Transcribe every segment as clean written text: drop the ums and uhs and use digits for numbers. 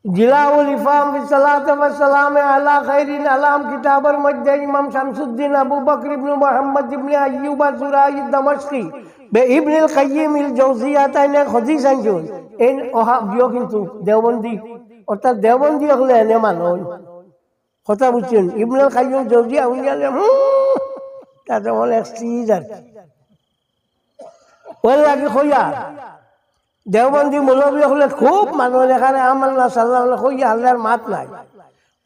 জিলাউল ইফাম বিসসালাতু ওয়াসসালামু আলা খাইরিল আলাম কিতাবের মধ্যে ইমাম শামসুদ্দিন আবু বকর ইবনে মুহাম্মদ ইবনে আইয়ুব আজ-জুরাই দামাশকি বে ইবনুল কাইয়িম আল জাওজিয়া তাইনে হাদিস আনজন এই ওহাবিও কিন্তু দেওবন্দি অর্থাৎ দেওবন্দি হলে এনে মানুষ কথা বুঝছেন ইবনুল কাইয়িম জাওজিয়া উনিয়ালে তাতে বলে সিজার ওই লাগে কইয়া দেওবন্দি মৌলবী হলে খুব মানুষ এখানে আমাল্লাহ সাল্লাল্লাহু কইয়া আল্লাহর মাত নাই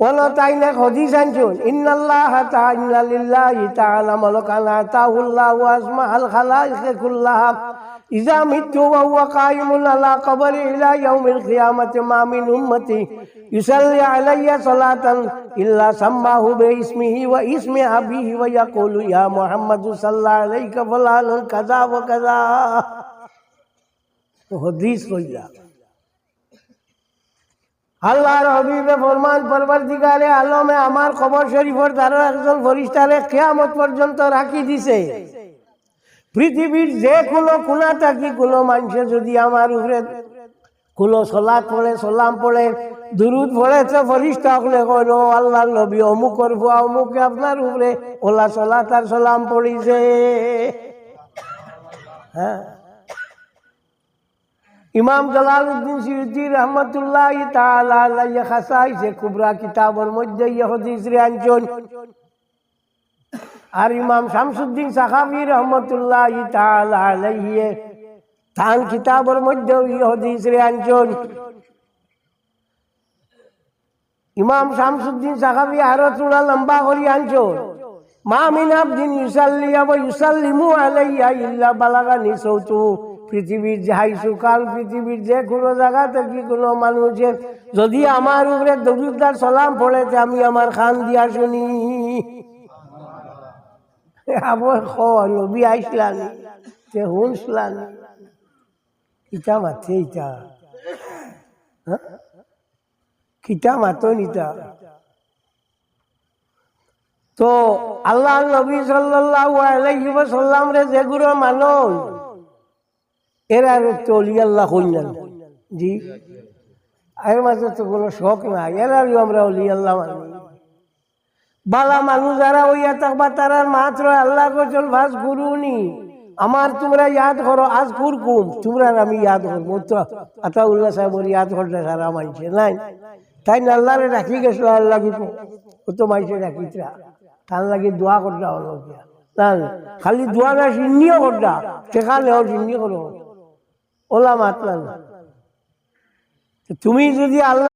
বলো তাই না হাদিস আনছুন ইন্নাল্লাহ তাআলা লিল্লাহি তাআলা মালাকান আতাহুল্লাহু আসমাআল খালাইক কুল্লাহা ইযা মিতু ওয়া হুয়া কায়িমুন আলা কবরি ইলা ইয়াউমিল কিয়ামাতি মা মিন উম্মতি ইউসাল্লি আলাইয়া সালাতান ইল্লা সাম্মাহু বিইসমিহি ওয়া ইসমি আবিহি ওয়া ইয়াকুলু ইয়া মুহাম্মাদু সাল্লাল্লাহু আলাইকা ফুলানুন কাযা ওয়া কাযা হাদিস কইলা আল্লাহর হাবিবে ফরমান পরবর্তীকারে আলমে আমার কবর শরীফের দ্বারা একজন ফেরেশতারে কিয়ামত পর্যন্ত রাখি দিছে পৃথিবীর যে কোনো কোণা থাকি কোনো মানুষ যদি আমার উপরে কোনো সালাত পড়ে সালাম পড়ে দুরূদ পড়ে তো ফেরেশতা হলে কইলো আল্লাহর নবী অমুকর ফুয়া অমুকে আপনার উপরে ওলা সালাত আর সালাম পড়িছে হ্যাঁ ইমাম জালালউদ্দিন সুয়ুতি রহমাতুল্লাহি তাআলা আলাইহি খাসাইসে কুবরা কিতাবের মধ্যে এই হাদিস রে আনছেন আর ইমাম শামসুদ্দিন সাখাফি রহমাতুল্লাহি তাআলা আলাইহি তান কিতাবের মধ্যে এই হাদিস রে আনছেন ইমাম শামসুদ্দিন সাখাফি আরো চূড়া লম্বা করে আনছেন মা মিন আবদিন ইউসাল্লি ওয়া ইউসাল্লিমু আলাইয়া ইল্লা বালাগানি সাউতু পৃথিবীর যাই সুকাল পৃথিবীর যে কোনো জায়গা থেকে কোনো মানুষের যদি আমার উপরে দরুদার সালাম পড়েছে আমি আমার খান দিয়া শুনি আবার নবী আইসলান তে হুনসলান ইটা মাথে ইটা কিটা মাতো নিতা তো আল্লাহ নবী সাল্লাল্লাহু আলাইহি ওয়াসাল্লাম রে যেগুলো মানুষ এরা তো অলি আল্লাহ কইলেন জি এর মাঝে তো কোনো শখ নাই এরাও আমরা অলি আল্লাহ মানি বালা মানুষ যারা ওইয়া থাকবা তারা মাত্র আল্লাহ কচল ভাস গুরুনি আমার তোমরা ইয়াদ করো আজ কুরকুম তোমরা আমি ইয়াদ করবো তো আতাউল্লাহ সাহেবের ইয়াদ করতে সারা মানছে নাই তাই না আল্লাহরে রাখি গেছিল আল্লাহ কিন্তু ও তো মাইছে রাখিতরা তার লাগে দোয়া করতে হলো খালি দোয়া না সিন্নিও করতা সেখানেও সিন্নি করো ওলা মাতলাম তুমি যদি আল্লাহ